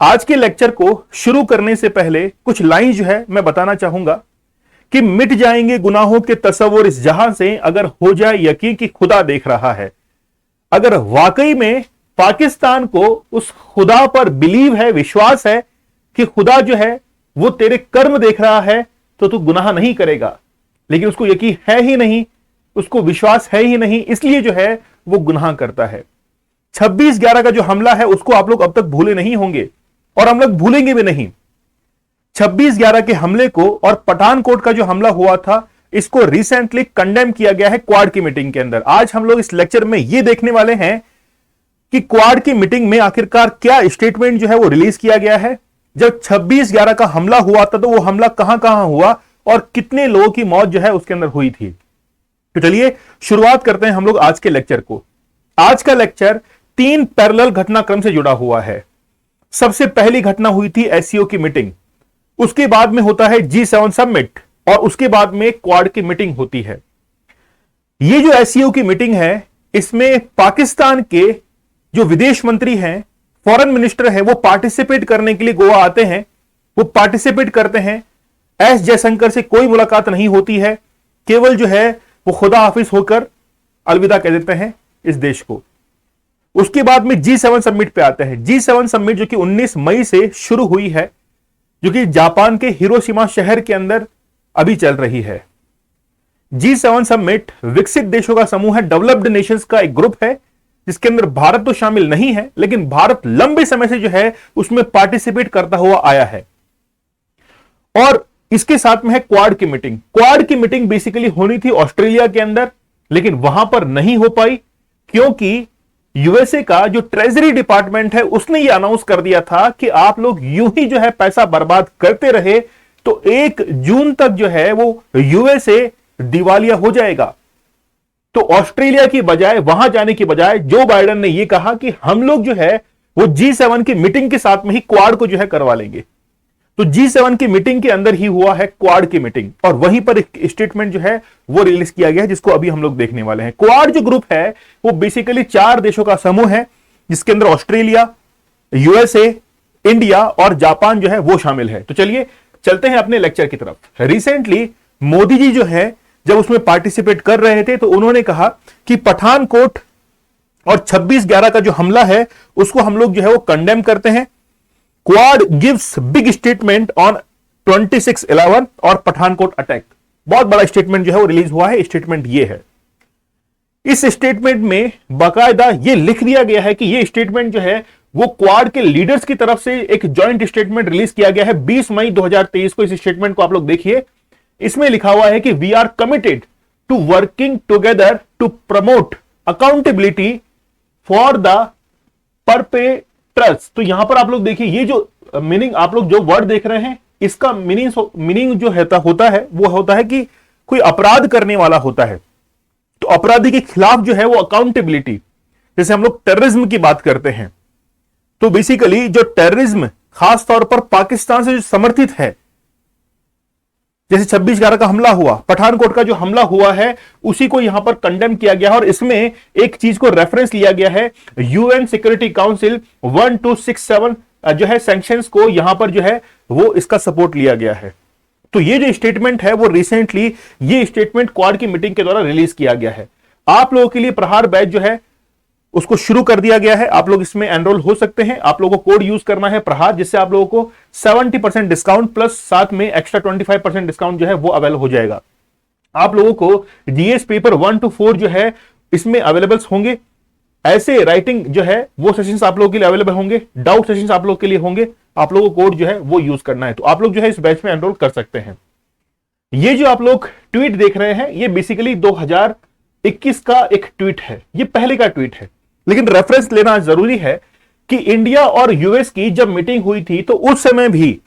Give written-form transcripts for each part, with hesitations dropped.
आज के लेक्चर को शुरू करने से पहले कुछ लाइन जो है मैं बताना चाहूंगा कि मिट जाएंगे गुनाहों के तस्वुर इस जहां से अगर हो जाए यकीन कि खुदा देख रहा है। अगर वाकई में पाकिस्तान को उस खुदा पर बिलीव है, विश्वास है कि खुदा जो है वो तेरे कर्म देख रहा है, तो तू गुनाह नहीं करेगा। लेकिन उसको यकीन है ही नहीं, उसको विश्वास है ही नहीं, इसलिए जो है वो गुनाह करता है। 26/11 का जो हमला है उसको आप लोग अब तक भूले नहीं होंगे और हम लोग भूलेंगे भी नहीं। 26/11 के हमले को और पठानकोट का जो हमला हुआ था इसको रिसेंटली कंडेम किया गया है क्वाड की मीटिंग के अंदर। आज हम लोग इस लेक्चर में यह देखने वाले हैं कि क्वाड की मीटिंग में आखिरकार क्या स्टेटमेंट जो है वो रिलीज किया गया है। जब 26/11 का हमला हुआ था तो वो हमला कहां कहां हुआ और कितने लोगों की मौत जो है उसके अंदर हुई थी। तो चलिए शुरुआत करते हैं हम लोग आज के लेक्चर को। आज का लेक्चर 3 पैरेलल घटनाक्रम से जुड़ा हुआ है। सबसे पहली घटना हुई थी एससीओ की मीटिंग, उसके बाद में होता है G7 समिट और उसके बाद में क्वाड की मीटिंग होती है। ये जो एससीओ की मीटिंग है इसमें पाकिस्तान के जो विदेश मंत्री हैं, फॉरेन मिनिस्टर हैं, वो पार्टिसिपेट करने के लिए गोवा आते हैं, वो पार्टिसिपेट करते हैं। एस जयशंकर से कोई मुलाकात नहीं होती है, केवल जो है वो खुदा हाफिज होकर अलविदा कह देते हैं इस देश को। उसके बाद में G7 समिट पे आते हैं। G7 समिट जो कि 19 मई से शुरू हुई है, जो कि जापान के हिरोशिमा शहर के अंदर अभी चल रही है। G7 समिट विकसित देशों का समूह है, डेवलप्ड नेशंस का एक ग्रुप है जिसके अंदर भारत तो शामिल नहीं है, लेकिन भारत लंबे समय से जो है उसमें पार्टिसिपेट करता हुआ आया है। और इसके साथ में है क्वाड की मीटिंग। क्वाड की मीटिंग बेसिकली होनी थी ऑस्ट्रेलिया के अंदर, लेकिन वहां पर नहीं हो पाई क्योंकि यूएसए का जो ट्रेजरी डिपार्टमेंट है उसने यह अनाउंस कर दिया था कि आप लोग यूं ही जो है पैसा बर्बाद करते रहे तो 1 जून तक जो है वो यूएसए दिवालिया हो जाएगा। तो ऑस्ट्रेलिया की बजाय, वहां जाने की बजाय जो बाइडेन ने यह कहा कि हम लोग जो है वो G7 की मीटिंग के साथ में ही क्वाड को जो है करवा लेंगे। तो G7 की मीटिंग के अंदर ही हुआ है क्वाड की मीटिंग और वहीं पर एक स्टेटमेंट जो है वो रिलीज किया गया है जिसको अभी हम लोग देखने वाले हैं। क्वाड जो ग्रुप है वो बेसिकली 4 देशों का समूह है जिसके अंदर ऑस्ट्रेलिया, यूएसए, इंडिया और जापान जो है वो शामिल है। तो चलिए चलते हैं अपने लेक्चर की तरफ। रिसेंटली मोदी जी जो है जब उसमें पार्टिसिपेट कर रहे थे तो उन्होंने कहा कि पठानकोट और 26/11 का जो हमला है उसको हम लोग जो है वो कंडेम करते हैं। Quad gives big statement on 26/11 और पठानकोट अटैक। बहुत बड़ा स्टेटमेंट जो है वो रिलीज हुआ है। स्टेटमेंट ये है, इस स्टेटमेंट में बाकायदा ये लिख दिया गया है कि ये स्टेटमेंट जो है वो क्वाड के लीडर्स की तरफ से एक जॉइंट स्टेटमेंट रिलीज किया गया है 20 मई 2023 को। इस स्टेटमेंट को आप लोग देखिए, इसमें लिखा हुआ है कि we are committed to working together to promote accountability for the perpetrators. तो यहां पर आप लोग देखिए, ये जो मीनिंग आप लोग जो वर्ड देख रहे हैं इसका मीनिंग जो होता है वो होता है कि कोई अपराध करने वाला होता है, तो अपराधी के खिलाफ जो है वो अकाउंटेबिलिटी। जैसे हम लोग टेररिज्म की बात करते हैं तो बेसिकली जो टेररिज्म खास तौर पर पाकिस्तान से जो समर्थित है, जैसे 26/11 का हमला हुआ, पठानकोट का जो हमला हुआ है उसी को यहां पर कंडेम किया गया है और इसमें एक चीज को रेफरेंस लिया गया है, यूएन सिक्योरिटी काउंसिल 1267 जो है सैंक्शंस को यहां पर जो है वो इसका सपोर्ट लिया गया है। तो ये जो स्टेटमेंट है वो रिसेंटली ये स्टेटमेंट क्वाड की मीटिंग के द्वारा रिलीज किया गया है। आप लोगों के लिए प्रहार बैच जो है उसको शुरू कर दिया गया है, आप लोग इसमें एनरोल हो सकते हैं। आप लोगों को कोड यूज करना है प्रहार, जिससे आप लोगों को 70% डिस्काउंट प्लस साथ में एक्स्ट्रा 25% डिस्काउंट जो है वो अवेल हो जाएगा। आप लोगों को जीएस पेपर 1 to 4 जो है इसमें अवेलेबल्स होंगे। ऐसे राइटिंग जो है वो सेशंस आप लोगों के लिए अवेलेबल होंगे, डाउट सेशंस आप लोगों के लिए होंगे। आप लोगों को कोड जो है वो यूज करना है, तो आप लोग जो है इस बैच में एनरोल कर सकते हैं। ये जो आप लोग ट्वीट देख रहे हैं ये बेसिकली 2021 का एक ट्वीट है, ये पहले का ट्वीट है, लेकिन रेफरेंस लेना जरूरी है कि इंडिया और यूएस की जब मीटिंग हुई थी तो उस समय भी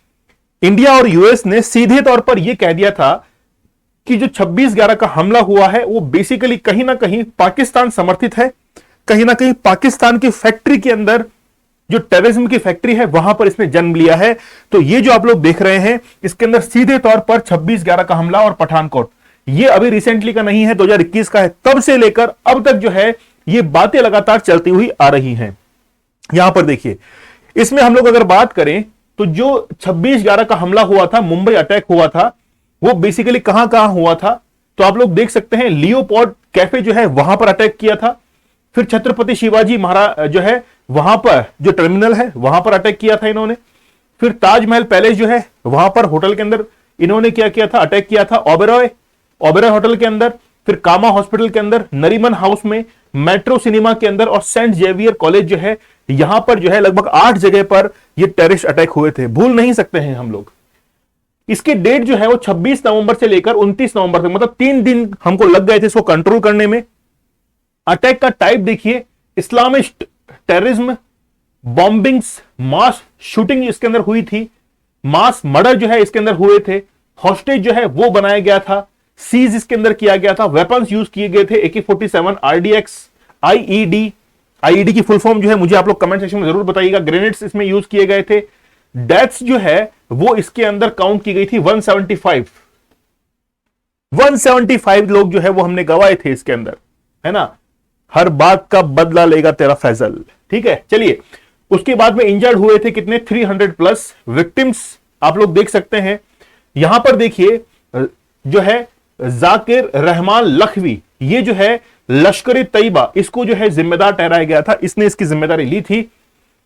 इंडिया और यूएस ने सीधे तौर पर यह कह दिया था कि जो 26/11 का हमला हुआ है वो बेसिकली कहीं ना कहीं पाकिस्तान समर्थित है, कहीं ना कहीं पाकिस्तान की फैक्ट्री के अंदर जो टेररिज्म की फैक्ट्री है वहां पर इसने जन्म लिया है। तो ये जो आप लोग देख रहे हैं इसके अंदर सीधे तौर पर 26/11 का हमला और पठानकोट ये अभी रिसेंटली का नहीं है, 2021 का है। तब से लेकर अब तक जो है ये बातें लगातार चलती हुई आ रही हैं। यहां पर देखिए इसमें हम लोग अगर बात करें तो जो 26/11 का हमला हुआ था, मुंबई अटैक हुआ था, वो बेसिकली कहां कहां हुआ था, तो आप लोग देख सकते हैं लियोपोल्ड कैफे जो है वहां पर अटैक किया था। फिर छत्रपति शिवाजी महाराज जो है वहां पर जो टर्मिनल है वहां पर अटैक किया था इन्होंने। फिर ताजमहल पैलेस जो है वहां पर होटल के अंदर इन्होंने क्या किया था, अटैक किया था। ओबेरॉय होटल के अंदर, फिर कामा हॉस्पिटल के अंदर, नरीमन हाउस में, मेट्रो सिनेमा के अंदर और सेंट जेवियर कॉलेज जो है यहां पर जो है लगभग 8 जगह पर ये टेररिस्ट अटैक हुए थे। भूल नहीं सकते हैं हम लोग। इसकी डेट जो है वो 26 नवंबर से लेकर 29 नवंबर तक, मतलब 3 दिन हमको लग गए थे इसको कंट्रोल करने में। अटैक का टाइप देखिए, इस्लामिस्ट टेररिज्म, बॉम्बिंग्स, मास शूटिंग इसके अंदर हुई थी, मास मर्डर जो है इसके अंदर हुए थे, हॉस्टेज जो है वो बनाया गया था, सीज इसके अंदर किया गया था, वेपन्स यूज किए गए थे, AK-47, RDX, आईईडी की फुल फॉर्म जो है मुझे आप लोग कमेंट सेक्शन में जरूर बताइएगा। ग्रेनेड्स इसमें यूज किए गए थे। डेथ्स जो है वो इसके अंदर काउंट की गई थी 175 लोग जो है वो हमने गवाए थे इसके अंदर, है ना। हर बात का बदला लेगा तेरा फैजल, ठीक है। चलिए, उसके बाद में इंजर्ड हुए थे कितने, 300+ विक्टिम्स आप लोग देख सकते हैं। यहां पर देखिए जो है जाकिर रहमान लखवी, ये जो है लश्कर तैयबा, इसको जो है जिम्मेदार ठहराया गया था, इसने इसकी जिम्मेदारी ली थी।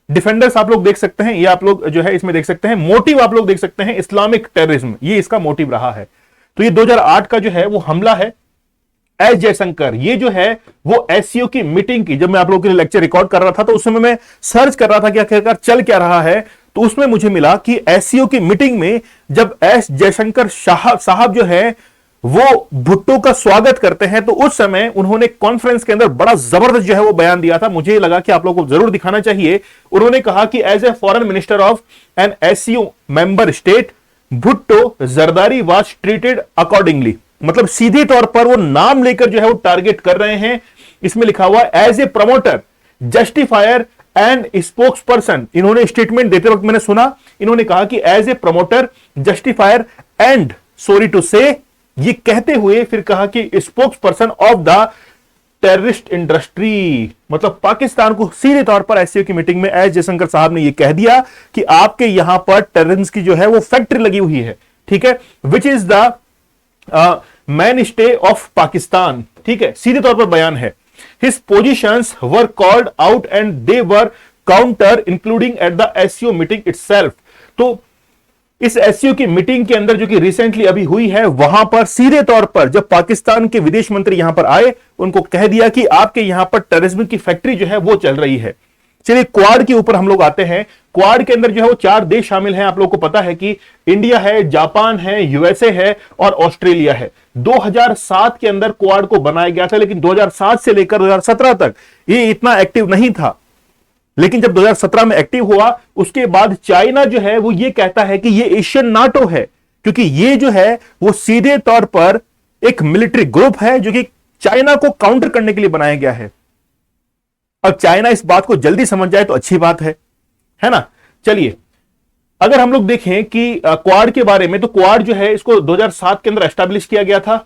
डिफेंडर्स आप लोग देख सकते हैं, ये आप लोग जो है इसमें देख सकते हैं। मोटिव आप लोग देख सकते हैं, इस्लामिक टेररिज्म, ये इसका मोटिव रहा है। तो ये 2008 का जो है वो हमला है। एस जयशंकर, ये जो है वो एससीओ की मीटिंग की, जब मैं आप लोगों के लिए लेक्चर रिकॉर्ड कर रहा था तो उस समय मैं सर्च कर रहा था कि आखिरकार चल क्या रहा है, तो उसमें मुझे मिला कि एससीओ की मीटिंग में जब एस जयशंकर साहब जो है वो भुट्टो का स्वागत करते हैं, तो उस समय उन्होंने कॉन्फ्रेंस के अंदर बड़ा जबरदस्त जो है वो बयान दिया था। मुझे लगा कि आप लोगों को जरूर दिखाना चाहिए। उन्होंने कहा कि as a foreign minister of an SCO member state, Bhutto Zardari was treated accordingly, मतलब सीधे तौर पर वो नाम लेकर जो है वो टारगेट कर रहे हैं। इसमें लिखा हुआ as a promoter, justifier and spokesperson. इन्होंने स्टेटमेंट देते वक्त मैंने सुना, इन्होंने कहा कि as a promoter, justifier and sorry to say, ये कहते हुए फिर कहा कि spokesperson of the terrorist industry, मतलब पाकिस्तान को सीधे तौर पर एससीओ की मीटिंग में एस जयशंकर साहब ने ये कह दिया कि आपके यहां पर टेररिज्म की जो है वो फैक्ट्री लगी हुई है, ठीक है, which is the man stay of Pakistan, ठीक है, सीधे तौर पर बयान है। His positions were called out and they were counter including at the SCO meeting itself. तो इस एससीओ की मीटिंग के अंदर जो कि रिसेंटली अभी हुई है, वहां पर सीधे तौर पर जब पाकिस्तान के विदेश मंत्री यहां पर आए, उनको कह दिया कि आपके यहां पर टेररिज्म की फैक्ट्री जो है वो चल रही है। चलिए, क्वाड के ऊपर हम लोग आते हैं। क्वाड के अंदर जो है वो 4 देश शामिल हैं। आप लोगों को पता है कि इंडिया है, जापान है, यूएसए है और ऑस्ट्रेलिया है। 2007 के अंदर क्वाड को बनाया गया था, लेकिन 2007 से लेकर 2017 तक ये इतना एक्टिव नहीं था। लेकिन जब 2017 में एक्टिव हुआ, उसके बाद चाइना जो है वो ये कहता है कि ये एशियन नाटो है, क्योंकि ये जो है वो सीधे तौर पर एक मिलिट्री ग्रुप है जो कि चाइना को काउंटर करने के लिए बनाया गया है। अब चाइना इस बात को जल्दी समझ जाए तो अच्छी बात है ना। चलिए, अगर हम लोग देखें कि क्वाड के बारे में, तो क्वाड जो है इसको 2007 के अंदर एस्टैब्लिश किया गया था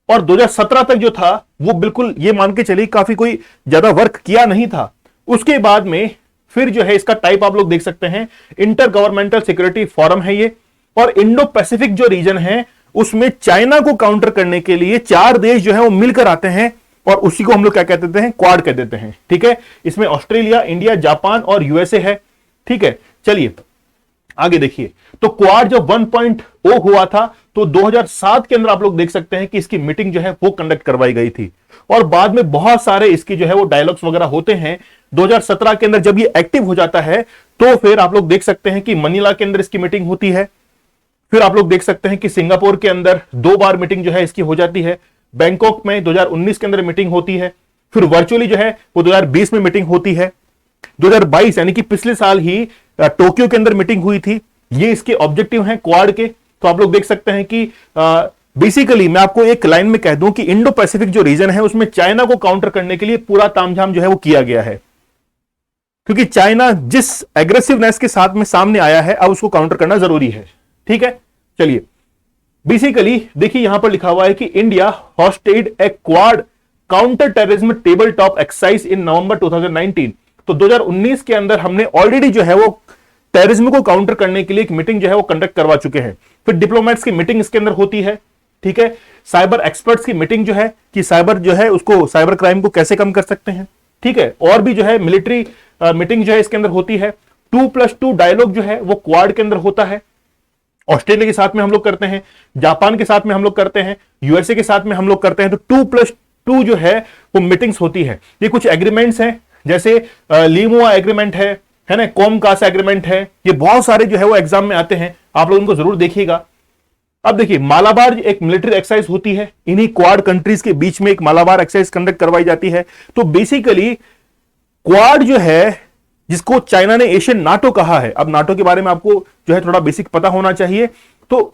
और 2017 तक जो था वो बिल्कुल ये मान के चलिए काफी कोई ज्यादा वर्क किया नहीं था। उसके बाद में फिर जो है इसका टाइप आप लोग देख सकते हैं, इंटर गवर्नमेंटल सिक्योरिटी फोरम है ये, और इंडो पैसिफिक जो रीजन है उसमें चाइना को काउंटर करने के लिए 4 देश जो है वो मिलकर आते हैं और उसी को हम लोग क्या कहते देते हैं, क्वाड कह देते हैं, ठीक है। इसमें ऑस्ट्रेलिया, इंडिया, जापान और यूएसए है, ठीक है। चलिए आगे देखिए, तो क्वाड जब 1.0 हुआ था तो 2007 के अंदर आप लोग देख सकते हैं कि इसकी मीटिंग जो है वो कंडक्ट करवाई गई थी और बाद में बहुत सारे इसकी जो है वो डायलॉग्स वगैरह होते हैं। 2017 के अंदर जब ये एक्टिव हो जाता है तो फिर आप लोग देख सकते हैं कि मनीला के अंदर इसकी मीटिंग होती है। फिर आप लोग देख सकते हैं कि सिंगापुर के अंदर 2 बार मीटिंग जो है इसकी हो जाती है। बैंकॉक में 2019 के अंदर मीटिंग होती है। फिर वर्चुअली जो है वो 2020 में मीटिंग होती है। 2022 यानी कि पिछले साल ही टोक्यो के अंदर मीटिंग हुई थी। ये इसके ऑब्जेक्टिव हैं क्वाड के। तो आप लोग देख सकते हैं कि बेसिकली मैं आपको एक लाइन में कह दूं कि इंडो पैसिफिक जो रीजन है उसमें चाइना को काउंटर करने के लिए पूरा तामझाम जो है वो किया गया है, क्योंकि चाइना जिस एग्रेसिवनेस के साथ में सामने आया है अब उसको काउंटर करना जरूरी है, ठीक है। चलिए बेसिकली देखिए यहां पर लिखा हुआ है कि India hosted a Quad counter terrorism table top exercise in November 2019। तो 2019 के अंदर हमने ऑलरेडी जो है वो टेररिज्म को काउंटर करने के लिए एक मीटिंग जो है वो कंडक्ट करवा चुके हैं। फिर डिप्लोमेट्स की मीटिंग इसके अंदर होती है, ठीक है। साइबर एक्सपर्ट्स की मीटिंग जो है कि साइबर जो है उसको, साइबर क्राइम को कैसे कम कर सकते हैं, ठीक है। और भी जो है मिलिट्री मीटिंग जो है इसके अंदर होती है। 2+2 डायलॉग जो है वो क्वाड के अंदर होता है। ऑस्ट्रेलिया के साथ में हम लोग करते हैं, जापान के साथ में हम लोग करते हैं, यूएसए के साथ में हम लोग करते हैं। तो 2+2 जो है वो मीटिंग्स होती है। ये कुछ एग्रीमेंट्स हैं, जैसे लीमुआ एग्रीमेंट है ना, कॉमकास एग्रीमेंट है। ये बहुत सारे जो है वो एग्जाम में आते हैं, आप लोग उनको जरूर देखिएगा। अब देखिए, मालाबार एक मिलिट्री एक्सरसाइज होती है, इन्हीं क्वाड कंट्रीज के बीच में एक मालाबार एक्सरसाइज कंडक्ट करवाई जाती है। तो बेसिकली क्वाड जो है, जिसको चाइना ने एशियन नाटो कहा है, अब नाटो के बारे में आपको जो है थोड़ा बेसिक पता होना चाहिए। तो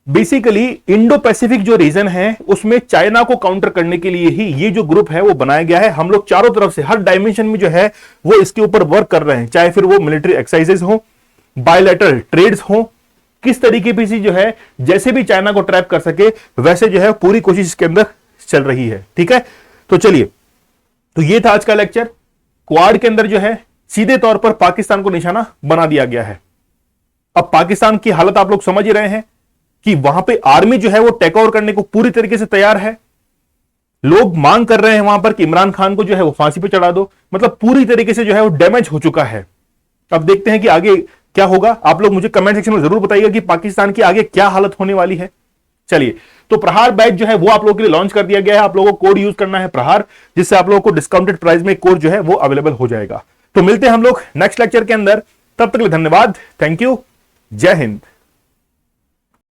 बेसिकली इंडो पैसिफिक जो रीजन है उसमें चाइना को काउंटर करने के लिए ही ये जो ग्रुप है वो बनाया गया है। हम लोग चारों तरफ से हर डायमेंशन में जो है वो इसके ऊपर वर्क कर रहे हैं, चाहे फिर वो मिलिट्री एक्सरसाइजेस हो, बायलैटरल ट्रेड्स हो, किस तरीके पे जो है जैसे भी चाइना को ट्रैप कर सके वैसे जो है पूरी कोशिश इसके अंदर चल रही है, ठीक है। तो चलिए, तो ये था आज का लेक्चर। क्वाड के अंदर जो है सीधे तौर पर पाकिस्तान को निशाना बना दिया गया है। अब पाकिस्तान की हालत आप लोग समझ ही रहे हैं कि वहां पे आर्मी जो है वो टेक ओवर करने को पूरी तरीके से तैयार है। लोग मांग कर रहे हैं वहां पर कि इमरान खान को जो है वो फांसी पे चढ़ा दो। मतलब पूरी तरीके से जो है वो डैमेज हो चुका है। अब देखते हैं कि आगे क्या होगा। आप लोग मुझे कमेंट सेक्शन में जरूर बताइएगा कि पाकिस्तान की आगे क्या हालत होने वाली है। चलिए, तो प्रहार बैच जो है वो आप लोगों के लिए लॉन्च कर दिया गया है। आप लोगों को कोड यूज करना है प्रहार, जिससे आप लोगों को डिस्काउंटेड प्राइस में कोड जो है वो अवेलेबल हो जाएगा। तो मिलते हैं हम लोग नेक्स्ट लेक्चर के अंदर। तब तक के लिए धन्यवाद, थैंक यू, जय हिंद।